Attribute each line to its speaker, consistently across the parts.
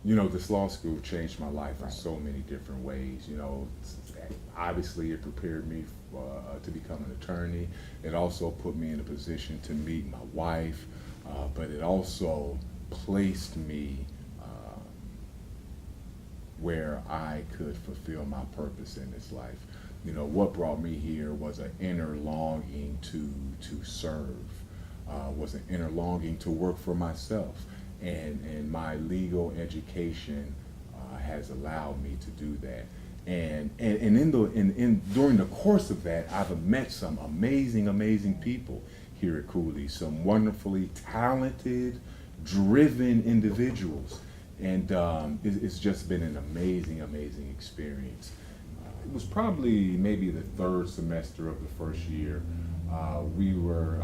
Speaker 1: This law school changed my life in so many different ways. Obviously it prepared me to become an attorney. It also put me in a position to meet my wife, but it also placed me where I could fulfill my purpose in this life. What brought me here was an inner longing to serve, was an inner longing to work for myself, and my legal education has allowed me to do that. And during the course of that, I've met some amazing people here at Cooley, some wonderfully talented, driven individuals, and it's just been an amazing experience. It was probably maybe the third semester of the first year. I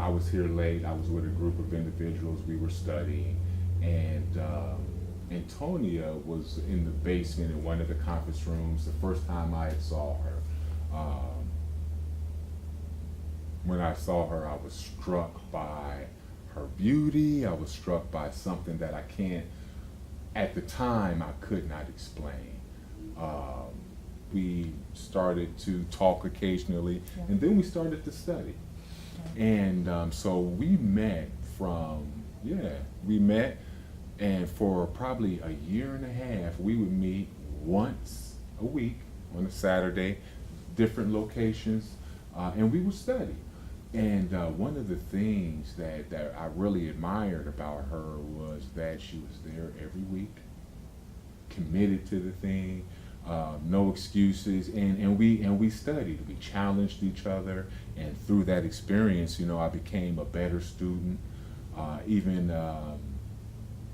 Speaker 1: was here late. I was with a group of individuals. We were studying, and Antonia was in the basement in one of the conference rooms. The first time I saw her, when I saw her, I was struck by her beauty. I was struck by something that at the time, I could not explain. We started to talk occasionally, and then we started to study. And so we met and for probably a year and a half, we would meet once a week on a Saturday, different locations, and we would study. And one of the things that I really admired about her was that she was there every week, committed to the thing, no excuses, and we studied. We challenged each other, and through that experience, I became a better student.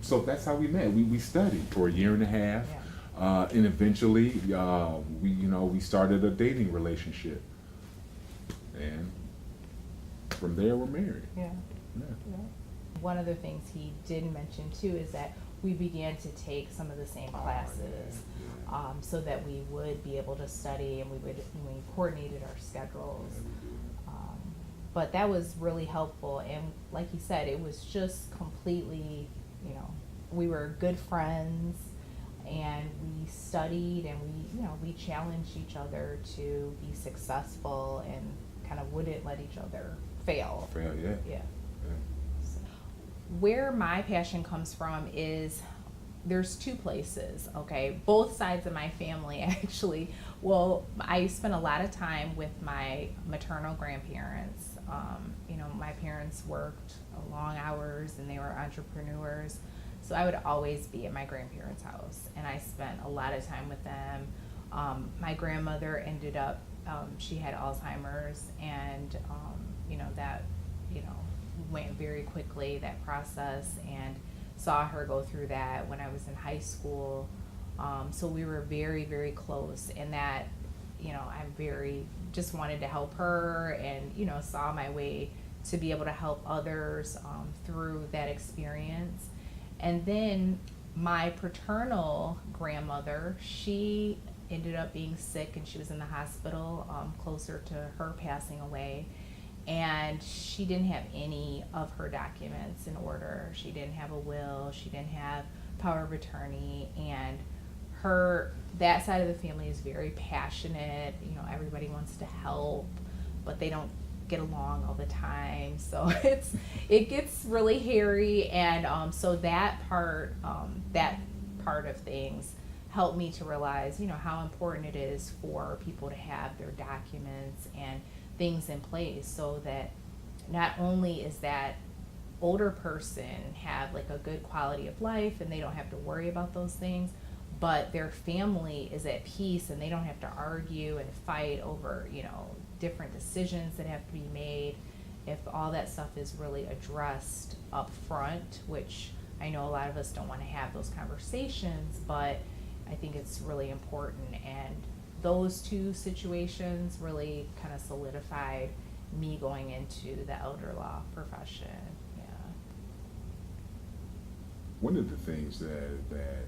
Speaker 1: So that's how we met. We studied for a year and a half, and eventually we started a dating relationship, and from there we're married.
Speaker 2: Yeah. One of the things he did mention too is that we began to take some of the same classes, so that we would be able to study, and we coordinated our schedules. But that was really helpful, and like he said, it was just completely, we were good friends, and we studied, and we challenged each other to be successful, and kind of wouldn't let each other fail. Yeah. So, where my passion comes from is there's two places, okay? Both sides of my family actually. Well, I spent a lot of time with my maternal grandparents. My parents worked long hours and they were entrepreneurs. So I would always be at my grandparents' house, and I spent a lot of time with them. My grandmother ended up, she had Alzheimer's, and that went very quickly, that process, and saw her go through that when I was in high school. So we were very close, and that I just wanted to help her, and saw my way to be able to help others through that experience. And then my paternal grandmother, she ended up being sick, and she was in the hospital closer to her passing away. And she didn't have any of her documents in order. She didn't have a will. She didn't have power of attorney. And that side of the family is very passionate. Everybody wants to help, but they don't get along all the time. So it gets really hairy. And so that part of things helped me to realize, how important it is for people to have their documents and things in place, so that not only is that older person have like a good quality of life and they don't have to worry about those things, but their family is at peace and they don't have to argue and fight over different decisions that have to be made, if all that stuff is really addressed up front, which I know a lot of us don't want to have those conversations, but I think it's really important. And those two situations really kind of solidified me going into the elder law profession.
Speaker 1: One of the things that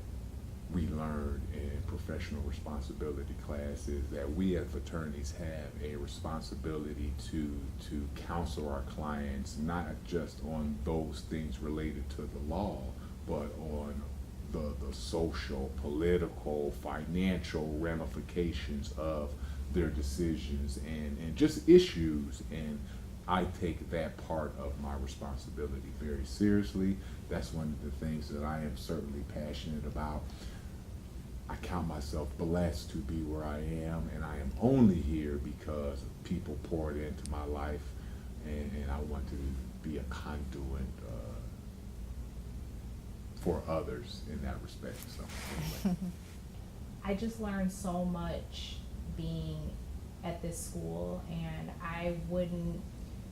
Speaker 1: we learned in professional responsibility class is that we as attorneys have a responsibility to counsel our clients, not just on those things related to the law, but on the social, political, financial ramifications of their decisions and just issues. And I take that part of my responsibility very seriously. That's one of the things that I am certainly passionate about. I count myself blessed to be where I am, and I am only here because people poured into my life, and I want to be a conduit for others in that respect. So anyway.
Speaker 2: I just learned so much being at this school, and I wouldn't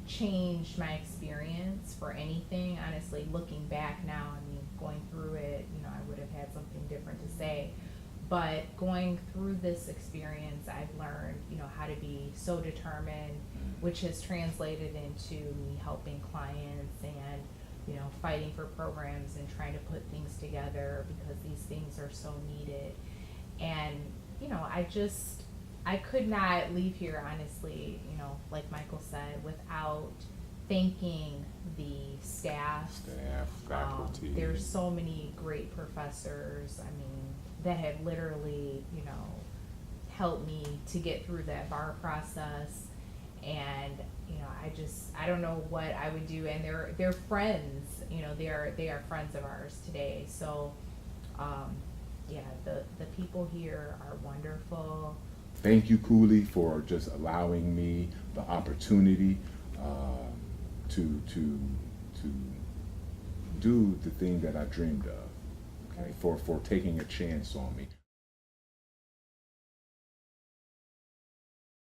Speaker 2: change my experience for anything. Honestly, looking back now, I mean, going through it, you know, I would have had something different to say. But going through this experience, I've learned, you know, how to be so determined, which has translated into me helping clients and, you know, fighting for programs and trying to put things together because these things are so needed. And, you know, I could not leave here, honestly, you know, like Michael said, without thanking the staff.
Speaker 1: Faculty.
Speaker 2: There's so many great professors, I mean, that have literally, you know, helped me to get through that bar process. And, you know, I don't know what I would do. And they're friends, you know, they are friends of ours today. So, yeah, the people here are wonderful.
Speaker 1: Thank you, Cooley, for just allowing me the opportunity to do the thing that I dreamed of. Okay, for taking a chance on me.